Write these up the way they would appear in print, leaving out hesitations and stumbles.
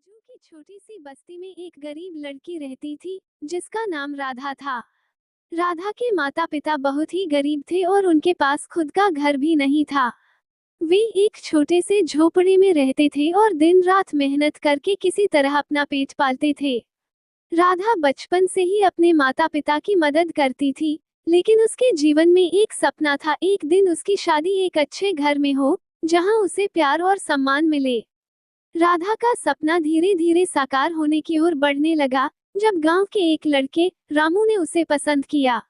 राजू की छोटी सी बस्ती में एक गरीब लड़की रहती थी जिसका नाम राधा था। राधा के माता पिता बहुत ही गरीब थे और उनके पास खुद का घर भी नहीं था। वे एक छोटे से झोपड़े में रहते थे और दिन रात मेहनत करके किसी तरह अपना पेट पालते थे। राधा बचपन से ही अपने माता पिता की मदद करती थी, लेकिन उसके जीवन में एक सपना था, एक दिन उसकी शादी एक अच्छे घर में हो जहां उसे प्यार और सम्मान मिले। राधा का सपना धीरे धीरे साकार होने की ओर बढ़ने लगा जब गांव के एक लड़के रामू ने उसे पसंद किया।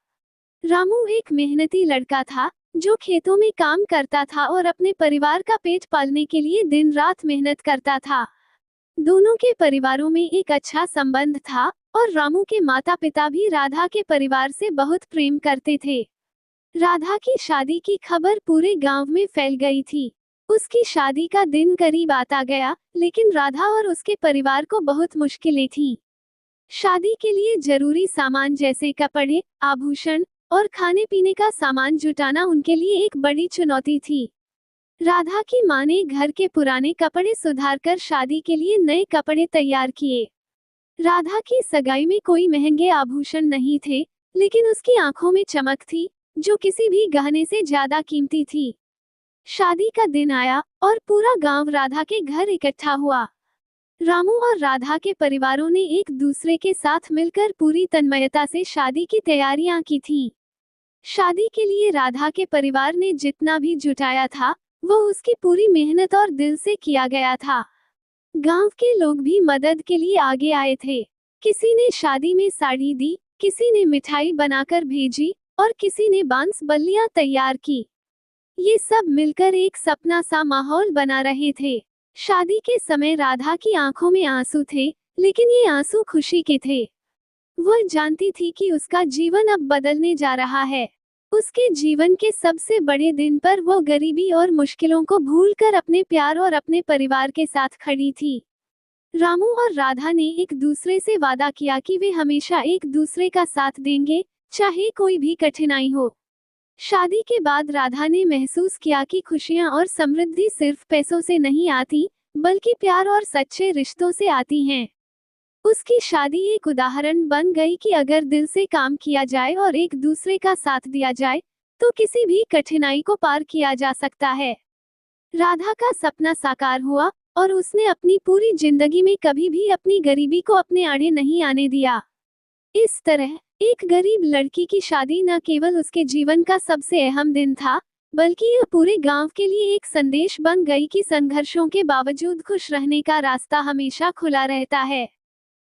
रामू एक मेहनती लड़का था जो खेतों में काम करता था और अपने परिवार का पेट पालने के लिए दिन रात मेहनत करता था। दोनों के परिवारों में एक अच्छा संबंध था और रामू के माता पिता भी राधा के परिवार से बहुत प्रेम करते थे। राधा की शादी की खबर पूरे गांव में फैल गई थी। उसकी शादी का दिन करीब आता गया, लेकिन राधा और उसके परिवार को बहुत मुश्किलें थीं। शादी के लिए जरूरी सामान जैसे कपड़े, आभूषण और खाने पीने का सामान जुटाना उनके लिए एक बड़ी चुनौती थी। राधा की मां ने घर के पुराने कपड़े सुधारकर शादी के लिए नए कपड़े तैयार किए। राधा की सगाई में कोई महंगे आभूषण नहीं थे, लेकिन उसकी आंखों में चमक थी जो किसी भी गहने से ज्यादा कीमती थी। शादी का दिन आया और पूरा गांव राधा के घर इकट्ठा हुआ। रामू और राधा के परिवारों ने एक दूसरे के साथ मिलकर पूरी तन्मयता से शादी की तैयारियां की थीं। शादी के लिए राधा के परिवार ने जितना भी जुटाया था, वो उसकी पूरी मेहनत और दिल से किया गया था। गांव के लोग भी मदद के लिए आगे आए थे। किसी ने शादी में साड़ी दी, किसी ने मिठाई बनाकर भेजी और किसी ने बांस बल्लियां तैयार की। ये सब मिलकर एक सपना सा माहौल बना रहे थे। शादी के समय राधा की आंखों में आंसू थे, लेकिन ये आंसू खुशी के थे। वह जानती थी कि उसका जीवन अब बदलने जा रहा है। उसके जीवन के सबसे बड़े दिन पर वो गरीबी और मुश्किलों को भूलकर अपने प्यार और अपने परिवार के साथ खड़ी थी। रामू और राधा ने एक दूसरे से वादा किया कि वे हमेशा एक दूसरे का साथ देंगे, चाहे कोई भी कठिनाई हो। शादी के बाद राधा ने महसूस किया कि खुशियां और समृद्धि सिर्फ पैसों से नहीं आती, बल्कि प्यार और सच्चे रिश्तों से आती हैं। उसकी शादी एक उदाहरण बन गई कि अगर दिल से काम किया जाए और एक दूसरे का साथ दिया जाए, तो किसी भी कठिनाई को पार किया जा सकता है। राधा का सपना साकार हुआ और उसने अपनी पूरी जिंदगी में कभी भी अपनी गरीबी को अपने आड़े नहीं आने दिया। इस तरह एक गरीब लड़की की शादी न केवल उसके जीवन का सबसे अहम दिन था, बल्कि यह पूरे गांव के लिए एक संदेश बन गई कि संघर्षों के बावजूद खुश रहने का रास्ता हमेशा खुला रहता है।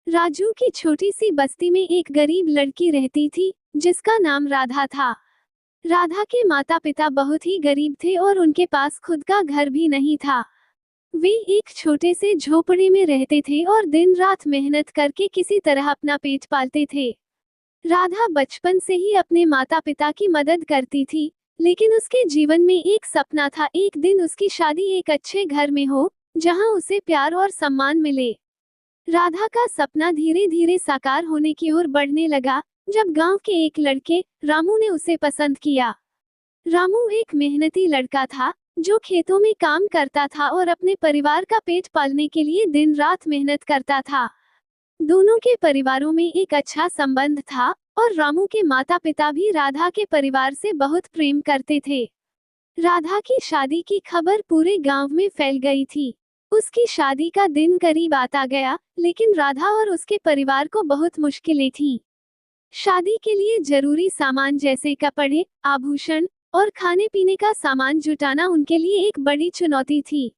राजू की छोटी सी बस्ती में एक गरीब लड़की रहती थी जिसका नाम राधा था। राधा के माता पिता बहुत ही गरीब थे और उनके पास खुद का घर भी नहीं था। वे एक छोटे से झोपड़े में रहते थे और दिन रात मेहनत करके किसी तरह अपना पेट पालते थे। राधा बचपन से ही अपने माता पिता की मदद करती थी, लेकिन उसके जीवन में एक सपना था, एक दिन उसकी शादी एक अच्छे घर में हो जहां उसे प्यार और सम्मान मिले। राधा का सपना धीरे धीरे साकार होने की ओर बढ़ने लगा जब गांव के एक लड़के रामू ने उसे पसंद किया। रामू एक मेहनती लड़का था जो खेतों में काम करता था और अपने परिवार का पेट पालने के लिए दिन रात मेहनत करता था। दोनों के परिवारों में एक अच्छा संबंध था और रामू के माता पिता भी राधा के परिवार से बहुत प्रेम करते थे। राधा की शादी की खबर पूरे गांव में फैल गई थी। उसकी शादी का दिन करीब आता गया, लेकिन राधा और उसके परिवार को बहुत मुश्किलें थीं। शादी के लिए जरूरी सामान जैसे कपड़े, आभूषण और खाने पीने का सामान जुटाना उनके लिए एक बड़ी चुनौती थी।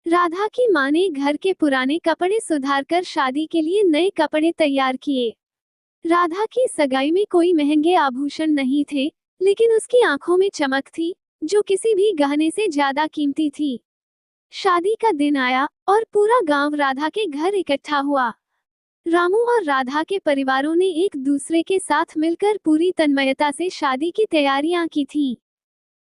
राधा की मां ने घर के पुराने कपड़े सुधारकर शादी के लिए नए कपड़े तैयार किए। राधा की सगाई में कोई महंगे आभूषण नहीं थे, लेकिन उसकी आंखों में चमक थी जो किसी भी गहने से ज्यादा कीमती थी। शादी का दिन आया और पूरा गांव राधा के घर इकट्ठा हुआ। रामू और राधा के परिवारों ने एक दूसरे के साथ मिलकर पूरी तन्मयता से शादी की तैयारियां की थीं।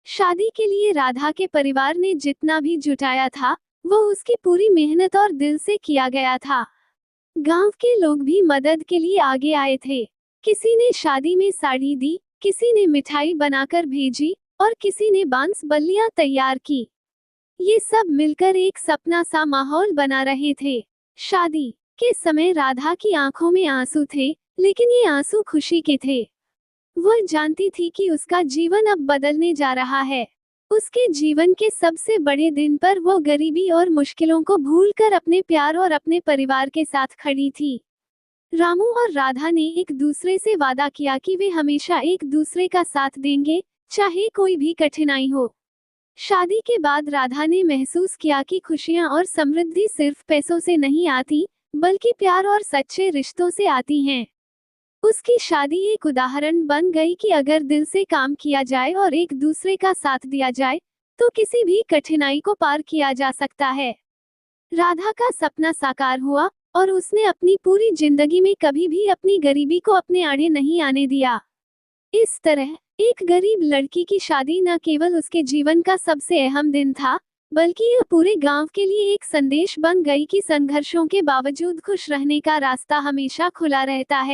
शादी के लिए राधा के परिवार ने जितना भी जुटाया था, वो उसकी पूरी मेहनत और दिल से किया गया था। गांव के लोग भी मदद के लिए आगे आए थे। किसी ने शादी में साड़ी दी, किसी ने मिठाई बनाकर भेजी और किसी ने बांस बल्लियां तैयार की। ये सब मिलकर एक सपना सा माहौल बना रहे थे। शादी के समय राधा की आंखों में आंसू थे, लेकिन ये आंसू खुशी के थे। वह जानती थी कि उसका जीवन अब बदलने जा रहा है। उसके जीवन के सबसे बड़े दिन पर वो गरीबी और मुश्किलों को भूलकर अपने प्यार और अपने परिवार के साथ खड़ी थी। रामू और राधा ने एक दूसरे से वादा किया कि वे हमेशा एक दूसरे का साथ देंगे, चाहे कोई भी कठिनाई हो। शादी के बाद राधा ने महसूस किया कि खुशियां और समृद्धि सिर्फ पैसों से नहीं आती, बल्कि प्यार और सच्चे रिश्तों से आती हैं। उसकी शादी एक उदाहरण बन गई कि अगर दिल से काम किया जाए और एक दूसरे का साथ दिया जाए, तो किसी भी कठिनाई को पार किया जा सकता है। राधा का सपना साकार हुआ और उसने अपनी पूरी जिंदगी में कभी भी अपनी गरीबी को अपने आड़े नहीं आने दिया। इस तरह एक गरीब लड़की की शादी न केवल उसके जीवन का सबसे अहम दिन था, बल्कि यह पूरे गांव के लिए एक संदेश बन गई कि संघर्षों के बावजूद खुश रहने का रास्ता हमेशा खुला रहता है।